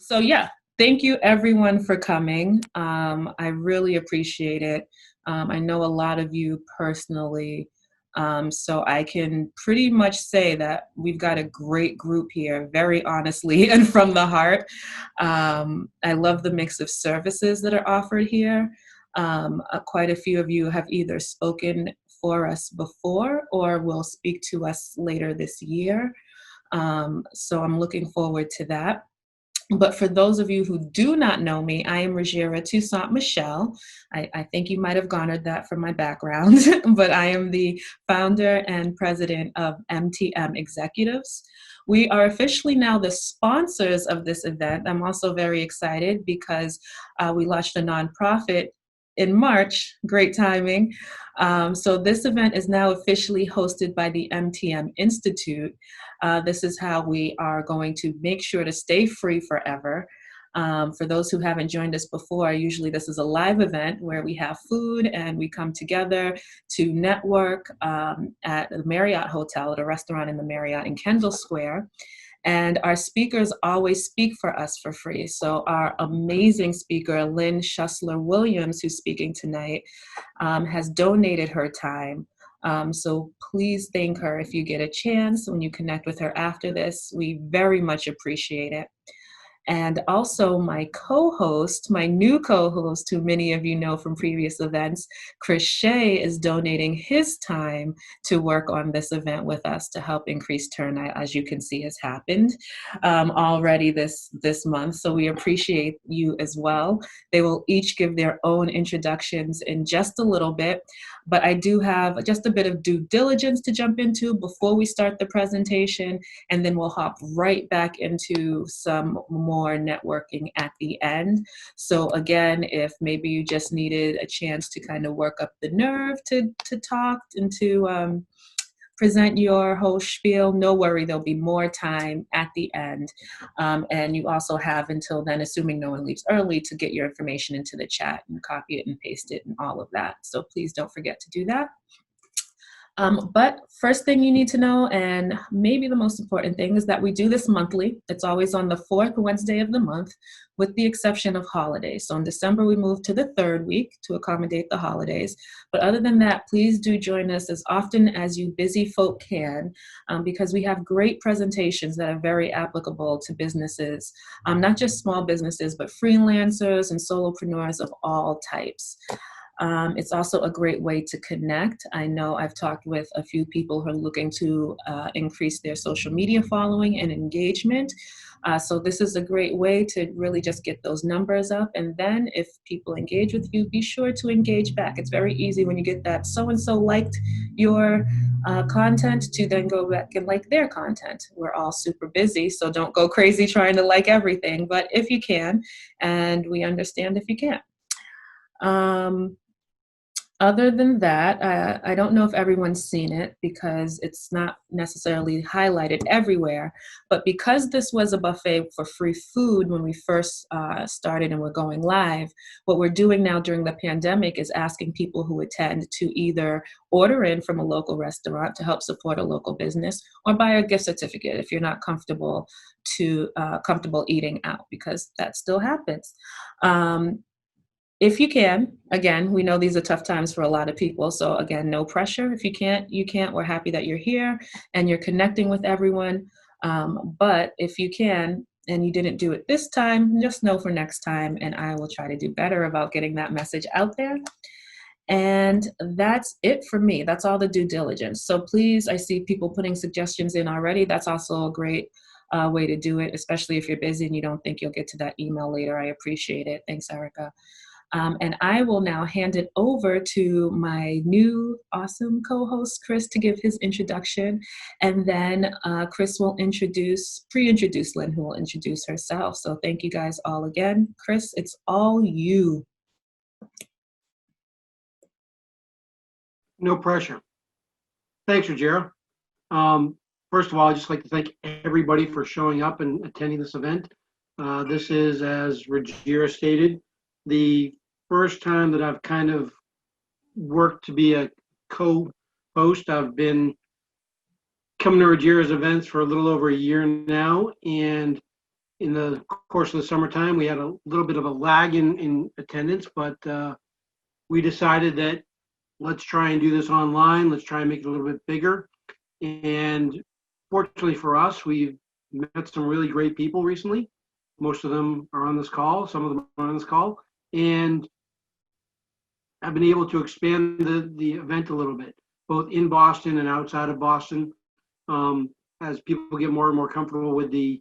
So yeah, thank you everyone for coming. I really appreciate it. I know a lot of you personally, so I can pretty much say that we've got a great group here, very honestly and from the heart. I love the mix of services that are offered here. Quite a few of you have either spoken for us before or will speak to us later this year. So I'm looking forward to that. But for those of you who do not know me, I am Ruggiera Toussaint Michelle. I think you might have garnered that from my background, but I am the founder and president of MTM Executives. We are officially now the sponsors of this event. I'm also very excited because we launched a nonprofit in March, great timing. So this event is now officially hosted by the MTM Institute. This is how we are going to make sure to stay free forever. For those who haven't joined us before, usually this is a live event where we have food and we come together to network at the Marriott Hotel, at a restaurant in the Marriott in Kendall Square. And our speakers always speak for us for free. So our amazing speaker, Lin Schussler-Williams, who's speaking tonight, has donated her time. So please thank her if you get a chance when you connect with her after this. We very much appreciate it. And also my co-host, my new co-host, who many of you know from previous events, Chris Shea, is donating his time to work on this event with us to help increase turnout, as you can see has happened already this month. So we appreciate you as well. They will each give their own introductions in just a little bit, but I do have just a bit of due diligence to jump into before we start the presentation, and then we'll hop right back into some more networking at the end. So again, if maybe you just needed a chance to kind of work up the nerve to talk and to present your whole spiel, no worry, there'll be more time at the end. And you also have until then, assuming no one leaves early, to get your information into the chat and copy it and paste it and all of that. So please don't forget to do that. But first thing you need to know, and maybe the most important thing, is that we do this monthly. It's always on the 4th Wednesday of the month, with the exception of holidays. So in December, we move to the 3rd week to accommodate the holidays. But other than that, please do join us as often as you busy folk can, because we have great presentations that are very applicable to businesses, not just small businesses, but freelancers and solopreneurs of all types. It's also a great way to connect. I know I've talked with a few people who are looking to increase their social media following and engagement. So this is a great way to really just get those numbers up. And then if people engage with you, be sure to engage back. It's very easy when you get that so-and-so liked your content to then go back and like their content. We're all super busy, so don't go crazy trying to like everything, but if you can, and we understand if you can't. Other than that, I don't know if everyone's seen it because it's not necessarily highlighted everywhere, but because this was a buffet for free food when we first started and we're going live, what we're doing now during the pandemic is asking people who attend to either order in from a local restaurant to help support a local business, or buy a gift certificate if you're not comfortable eating out, because that still happens. If you can, again, we know these are tough times for a lot of people. So again, no pressure. If you can't, you can't. We're happy that you're here and you're connecting with everyone. But if you can, and you didn't do it this time, just know for next time, and I will try to do better about getting that message out there. And that's it for me. That's all the due diligence. So please, I see people putting suggestions in already. That's also a great way to do it, especially if you're busy and you don't think you'll get to that email later. I appreciate it. Thanks, Erica. And I will now hand it over to my new awesome co-host, Chris, to give his introduction. And then Chris will pre-introduce Lynn, who will introduce herself. So thank you guys all again. Chris, it's all you. No pressure. Thanks, Ruggiera. First of all, I'd just like to thank everybody for showing up and attending this event. This is, as Ruggiera stated, the first time that I've kind of worked to be a co-host. I've been coming to Ruggiera's events for a little over a year now, and in the course of the summertime, we had a little bit of a lag in attendance, but we decided that let's try and do this online. Let's try and make it a little bit bigger. And fortunately for us, we've met some really great people recently. Most of them are on this call. Some of them are on this call. And I've been able to expand the event a little bit, both in Boston and outside of Boston, as people get more and more comfortable with the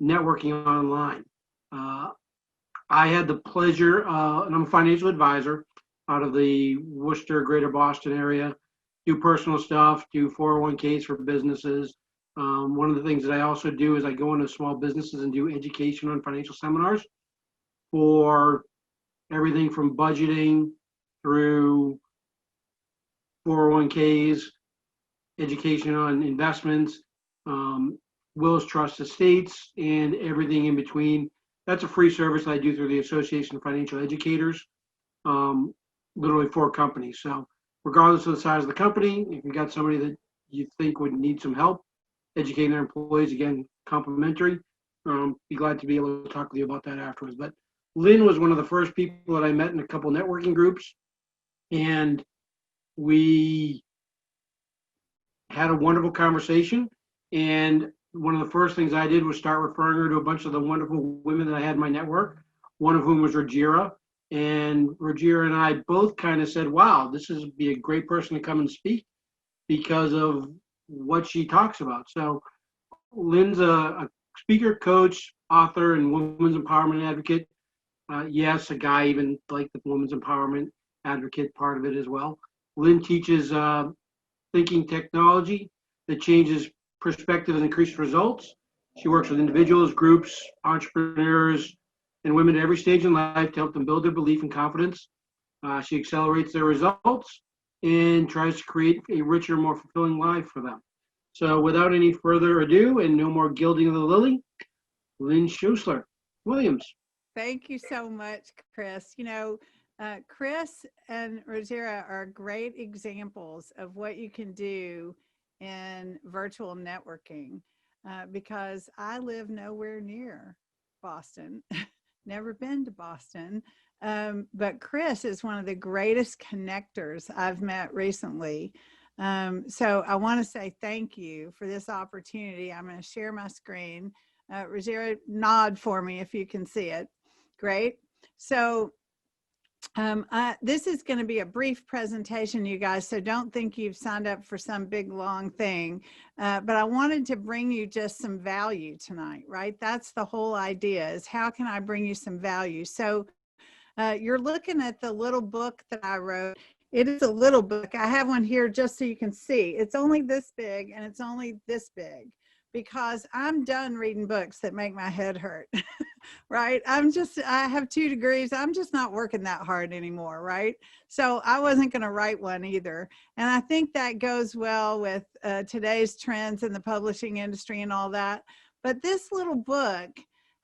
networking online. I had the pleasure, and I'm a financial advisor out of the Worcester, Greater Boston area, do personal stuff, do 401ks for businesses. One of the things that I also do is I go into small businesses and do education on financial seminars for everything from budgeting through 401ks, education on investments, wills, trusts, estates, and everything in between. That's a free service I do through the Association of Financial Educators, literally for companies. So regardless of the size of the company, if you've got somebody that you think would need some help educating their employees, again, complimentary, be glad to be able to talk with you about that afterwards. But Lin was one of the first people that I met in a couple networking groups, and we had a wonderful conversation. And one of the first things I did was start referring her to a bunch of the wonderful women that I had in my network, one of whom was Rogira. And Rogira and I both kind of said, wow, this would be a great person to come and speak because of what she talks about. So Lin's a speaker, coach, author, and women's empowerment advocate. Yes, a guy even like the women's empowerment advocate part of it as well. Lin teaches thinking technology that changes perspective and increases results. She works with individuals, groups, entrepreneurs, and women at every stage in life to help them build their belief and confidence. She accelerates their results and tries to create a richer, more fulfilling life for them. So without any further ado and no more gilding of the lily, Lin Schussler-Williams. Thank you so much, Chris. You know, Chris and Rogira are great examples of what you can do in virtual networking because I live nowhere near Boston, never been to Boston. But Chris is one of the greatest connectors I've met recently. So I want to say thank you for this opportunity. I'm going to share my screen. Rogira, nod for me if you can see it. Great. So this is going to be a brief presentation, you guys, so don't think you've signed up for some big long thing. But I wanted to bring you just some value tonight, right? That's the whole idea, is how can I bring you some value? So you're looking at the little book that I wrote. It is a little book. I have one here just so you can see. It's only this big and it's only this big because I'm done reading books that make my head hurt, right? I have 2 degrees. I'm just not working that hard anymore, right? So I wasn't going to write one either. And I think that goes well with today's trends in the publishing industry and all that. But this little book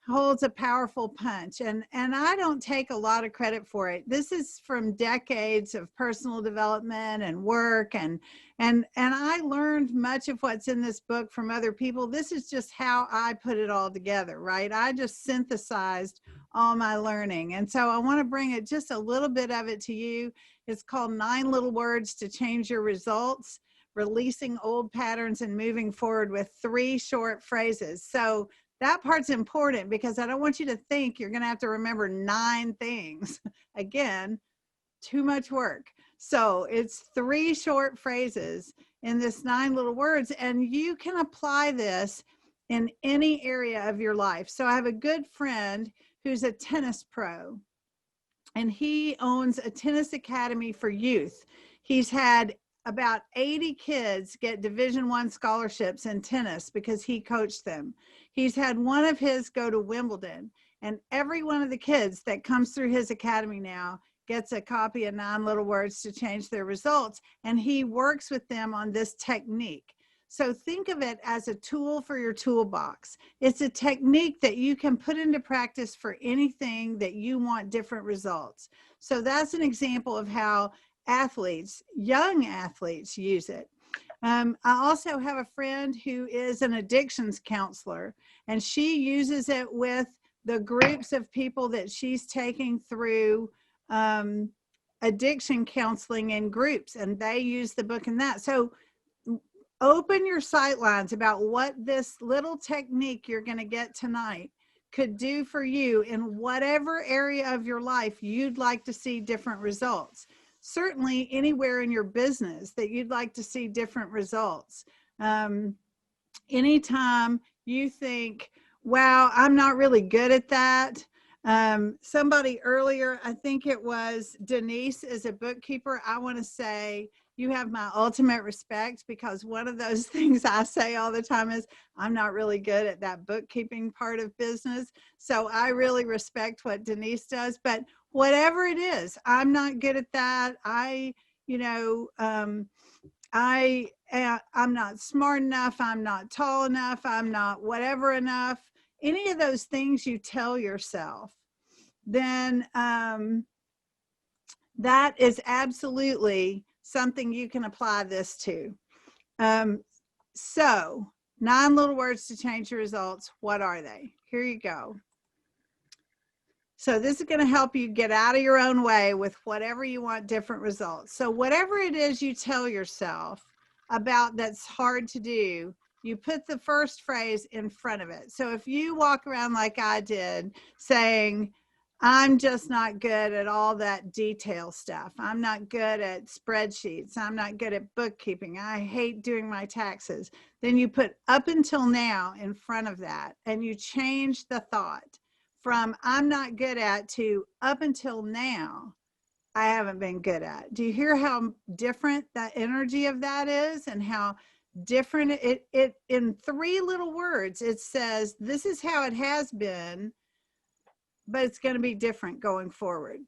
holds a powerful punch, and I don't take a lot of credit for it. This is from decades of personal development and work, and I learned much of what's in this book from other people. This is just how I put it all together, right? I just synthesized all my learning, and so I want to bring it, just a little bit of it, to you. It's called 9 Little Words to Change Your Results: Releasing Old Patterns and Moving Forward with 3 Short Phrases. So that part's important because I don't want you to think you're going to have to remember 9 things. Again, too much work. So it's 3 short phrases in this 9 little words, and you can apply this in any area of your life. So I have a good friend who's a tennis pro, and he owns a tennis academy for youth. He's had about 80 kids get Division I scholarships in tennis because he coached them. He's had one of his go to Wimbledon, and every one of the kids that comes through his academy now gets a copy of 9 Little Words to Change Their Results, and he works with them on this technique. So think of it as a tool for your toolbox. It's a technique that you can put into practice for anything that you want different results. So that's an example of how athletes, young athletes, use it. I also have a friend who is an addictions counselor, and she uses it with the groups of people that she's taking through addiction counseling in groups, and they use the book in that. So open your sight lines about what this little technique you're going to get tonight could do for you in whatever area of your life you'd like to see different results. Certainly anywhere in your business that you'd like to see different results. Anytime you think, wow, I'm not really good at that. Somebody earlier, I think it was Denise, is a bookkeeper. I want to say you have my ultimate respect, because one of those things I say all the time is I'm not really good at that bookkeeping part of business. So I really respect what Denise does, but whatever it is, I'm not good at that. I'm not smart enough. I'm not tall enough. I'm not whatever enough. Any of those things you tell yourself, then that is absolutely something you can apply this to. So 9 little words to change your results. What are they? Here you go. So this is going to help you get out of your own way with whatever you want different results. So whatever it is you tell yourself about that's hard to do, you put the first phrase in front of it. So if you walk around like I did saying, I'm just not good at all that detail stuff. I'm not good at spreadsheets. I'm not good at bookkeeping. I hate doing my taxes. Then you put up until now in front of that, and you change the thought from I'm not good at to up until now, I haven't been good at. Do you hear how different that energy of that is, and how different it in 3 little words, it says, this is how it has been, but it's going to be different going forward.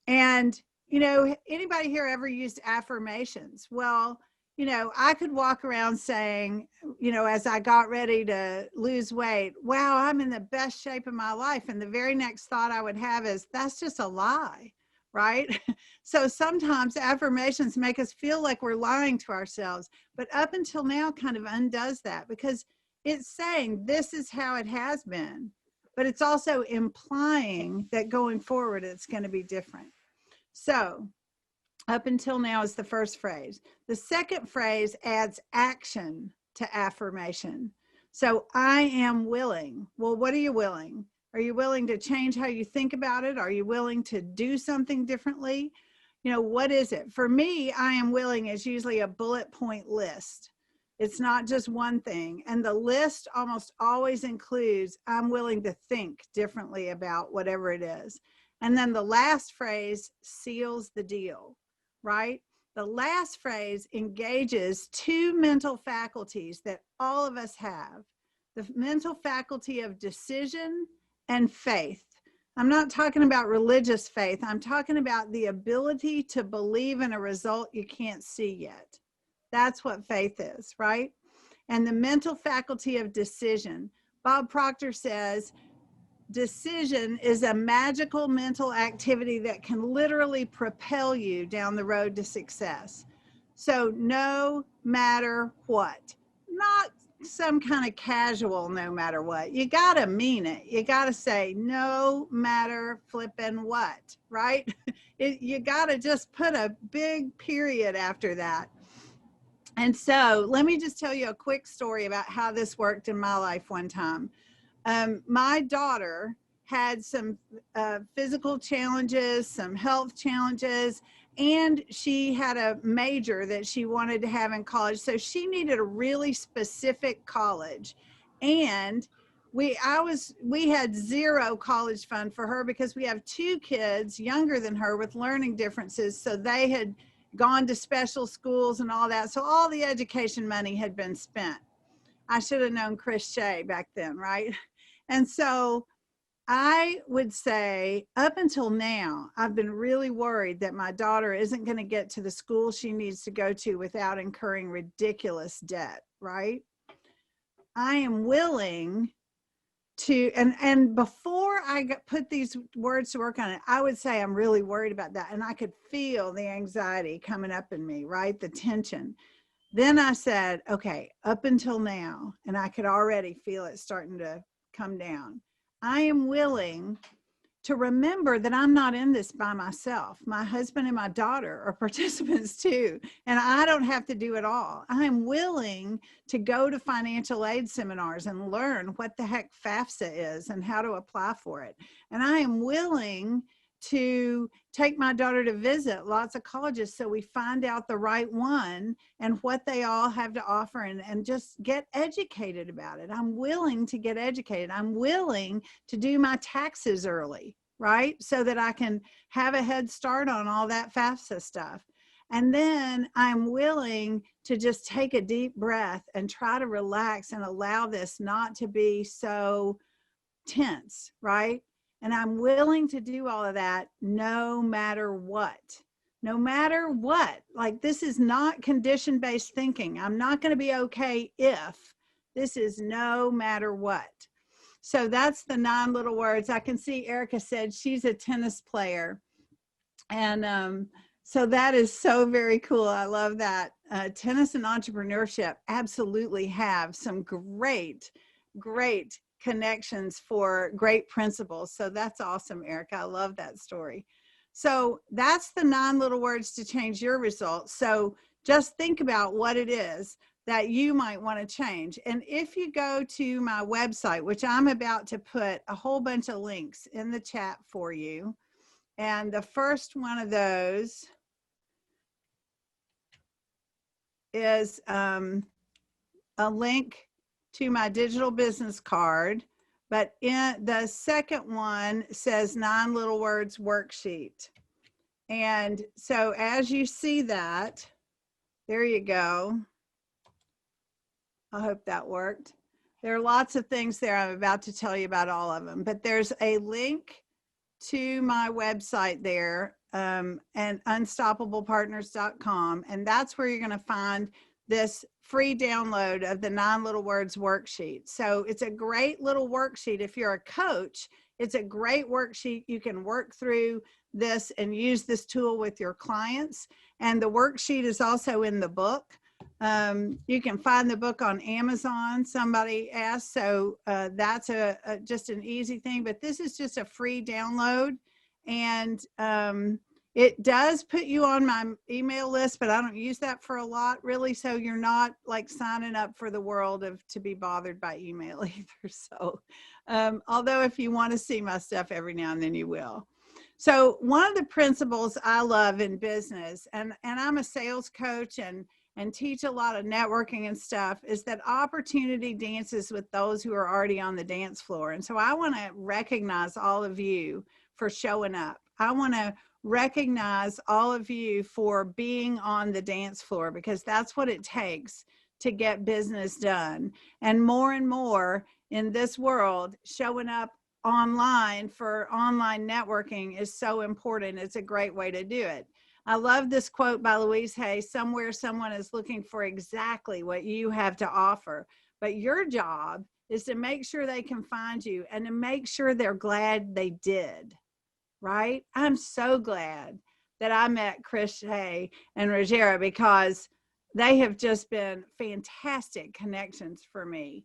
And, anybody here ever used affirmations? Well, I could walk around saying, as I got ready to lose weight, wow, I'm in the best shape of my life. And the very next thought I would have is, that's just a lie, right? So sometimes affirmations make us feel like we're lying to ourselves. But up until now kind of undoes that, because it's saying this is how it has been. But it's also implying that going forward, it's going to be different. So up until now is the first phrase. The second phrase adds action to affirmation. So I am willing. Well, what are you willing? Are you willing to change how you think about it? Are you willing to do something differently? What is it? For me, I am willing is usually a bullet point list. It's not just one thing. And the list almost always includes, I'm willing to think differently about whatever it is. And then the last phrase seals the deal, right? The last phrase engages 2 mental faculties that all of us have: the mental faculty of decision and faith. I'm not talking about religious faith. I'm talking about the ability to believe in a result you can't see yet. That's what faith is, right? And the mental faculty of decision. Bob Proctor says, decision is a magical mental activity that can literally propel you down the road to success. So no matter what, not some kind of casual no matter what. You got to mean it. You got to say no matter flipping what, right? You got to just put a big period after that. And so let me just tell you a quick story about how this worked in my life one time. My daughter had some physical challenges, some health challenges, and she had a major that she wanted to have in college. So she needed a really specific college. And we had 0 college fund for her because we have 2 kids younger than her with learning differences. So they had gone to special schools and all that. So all the education money had been spent. I should have known Chris Shea back then, right? And so I would say up until now, I've been really worried that my daughter isn't going to get to the school she needs to go to without incurring ridiculous debt, right? I am willing to, and before I put these words to work on it, I would say I'm really worried about that. And I could feel the anxiety coming up in me, right? The tension. Then I said, okay, up until now, and I could already feel it starting to come down, I am willing to remember that I'm not in this by myself. My husband and my daughter are participants too, and I don't have to do it all. I'm willing to go to financial aid seminars and learn what the heck FAFSA is and how to apply for it. And I am willing to take my daughter to visit lots of colleges so we find out the right one and what they all have to offer, and just get educated about it. I'm willing to get educated. I'm willing to do my taxes early, right? So that I can have a head start on all that FAFSA stuff. And then I'm willing to just take a deep breath and try to relax and allow this not to be so tense, right? And I'm willing to do all of that no matter what. No matter what. Like, this is not condition-based thinking. I'm not going to be okay if. This is no matter what. So that's the 9 little words. I can see Erica said she's a tennis player. And so that is so very cool. I love that. Tennis and entrepreneurship absolutely have some great, great connections for great principles. So that's awesome, Erica. I love that story. So that's the 9 little words to change your results. So just think about what it is that you might want to change. And if you go to my website, which I'm about to put a whole bunch of links in the chat for you, and the first one of those is a link to my digital business card, but in the second one says 9 little words worksheet. And so as you see that, there you go. I hope that worked. There are lots of things there. I'm about to tell you about all of them, but there's a link to my website there, and unstoppablepartners.com. And that's where you're going to find this free download of the 9 little words worksheet. So it's a great little worksheet. If you're a coach, it's a great worksheet. You can work through this and use this tool with your clients. And the worksheet is also in the book. You can find the book on Amazon, somebody asked. So that's just an easy thing, but this is just a free download. And it does put you on my email list, but I don't use that for a lot really. So you're not like signing up for the world to be bothered by email either. So although if you want to see my stuff every now and then you will. So one of the principles I love in business, and I'm a sales coach and teach a lot of networking and stuff, is that opportunity dances with those who are already on the dance floor. And so I want to recognize all of you for showing up. I want to recognize all of you for being on the dance floor, because that's what it takes to get business done. And more in this world, showing up online for online networking is so important. It's a great way to do it. I love this quote by Louise Hay: somewhere someone is looking for exactly what you have to offer, but your job is to make sure they can find you and to make sure they're glad they did, right? I'm so glad that I met Chris Hay and Rogera, because they have just been fantastic connections for me.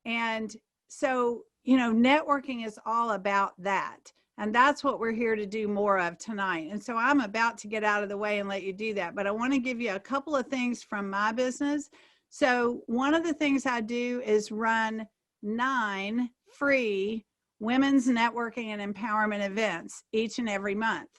And so, you know, networking is all about that. And that's what we're here to do more of tonight. And so I'm about to get out of the way and let you do that. But I want to give you a couple of things from my business. So one of the things I do is run 9 free women's networking and empowerment events each and every month.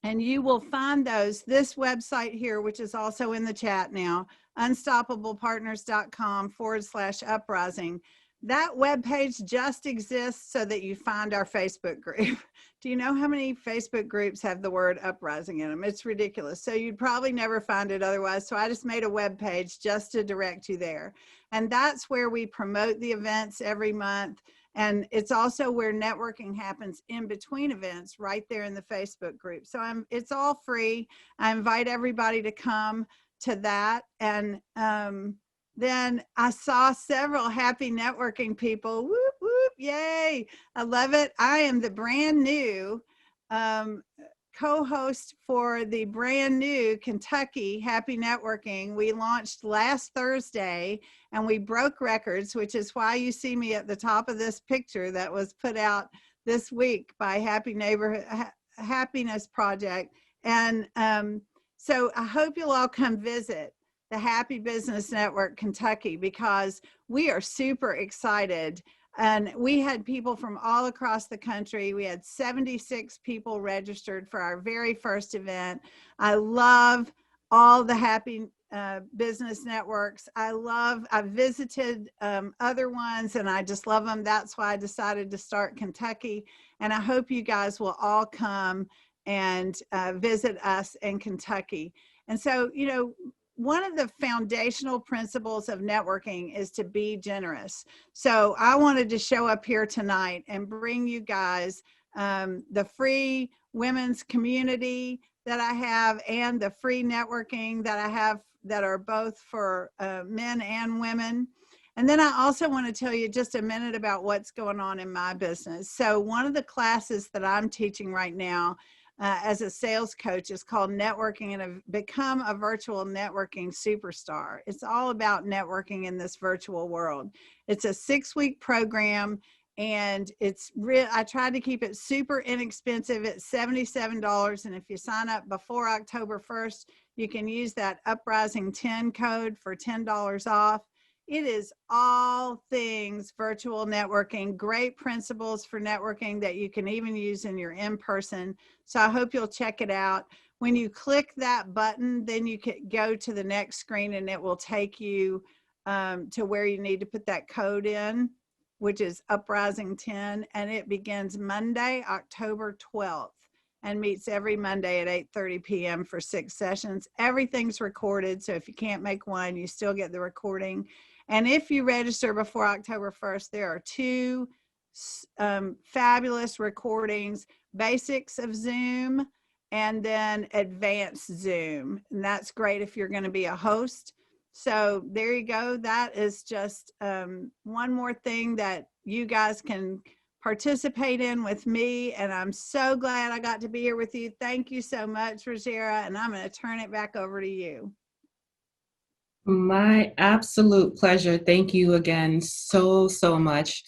And you will find those, this website here, which is also in the chat now, unstoppablepartners.com/uprising. That webpage just exists so that you find our Facebook group. Do you know how many Facebook groups have the word uprising in them? It's ridiculous. So you'd probably never find it otherwise. So I just made a webpage just to direct you there. And that's where we promote the events every month. And it's also where networking happens in between events, right there in the Facebook group. So it's all free. I invite everybody to come to that. And then I saw several happy networking people. Whoop, whoop, yay. I love it. I am the brand new co-host for the brand new Kentucky Happy Networking. We launched last Thursday and we broke records, which is why you see me at the top of this picture that was put out this week by Happy Neighborhood Happiness Project. And so I hope you'll all come visit the Happy Business Network Kentucky, because we are super excited. And we had people from all across the country. We had 76 people registered for our very first event. I love all the Happy business networks. I visited other ones and I just love them. That's why I decided to start Kentucky. And I hope you guys will all come and visit us in Kentucky. And so, you know, one of the foundational principles of networking is to be generous. So I wanted to show up here tonight and bring you guys the free women's community that I have and the free networking that I have that are both for men and women. And then I also want to tell you just a minute about what's going on in my business. So one of the classes that I'm teaching right now as a sales coach is called Networking and Become a Virtual Networking Superstar. It's all about networking in this virtual world. It's a 6-week program and it's real. I tried to keep it super inexpensive at $77. And if you sign up before October 1st, you can use that UPRising 10 code for $10 off. It is all things virtual networking, great principles for networking that you can even use in your in-person. So I hope you'll check it out. When you click that button, then you can go to the next screen and it will take you to where you need to put that code in, which is UPRising 10. And it begins Monday, October 12th. And meets every Monday at 8:30 p.m. for 6 sessions. Everything's recorded, so if you can't make one, you still get the recording. And if you register before October 1st, there are 2 fabulous recordings, basics of Zoom and then advanced Zoom. And that's great if you're going to be a host. So there you go. That is just one more thing that you guys can participate in with me. And I'm so glad I got to be here with you. Thank you so much, Rogera. And I'm going to turn it back over to you. My absolute pleasure. Thank you again so much.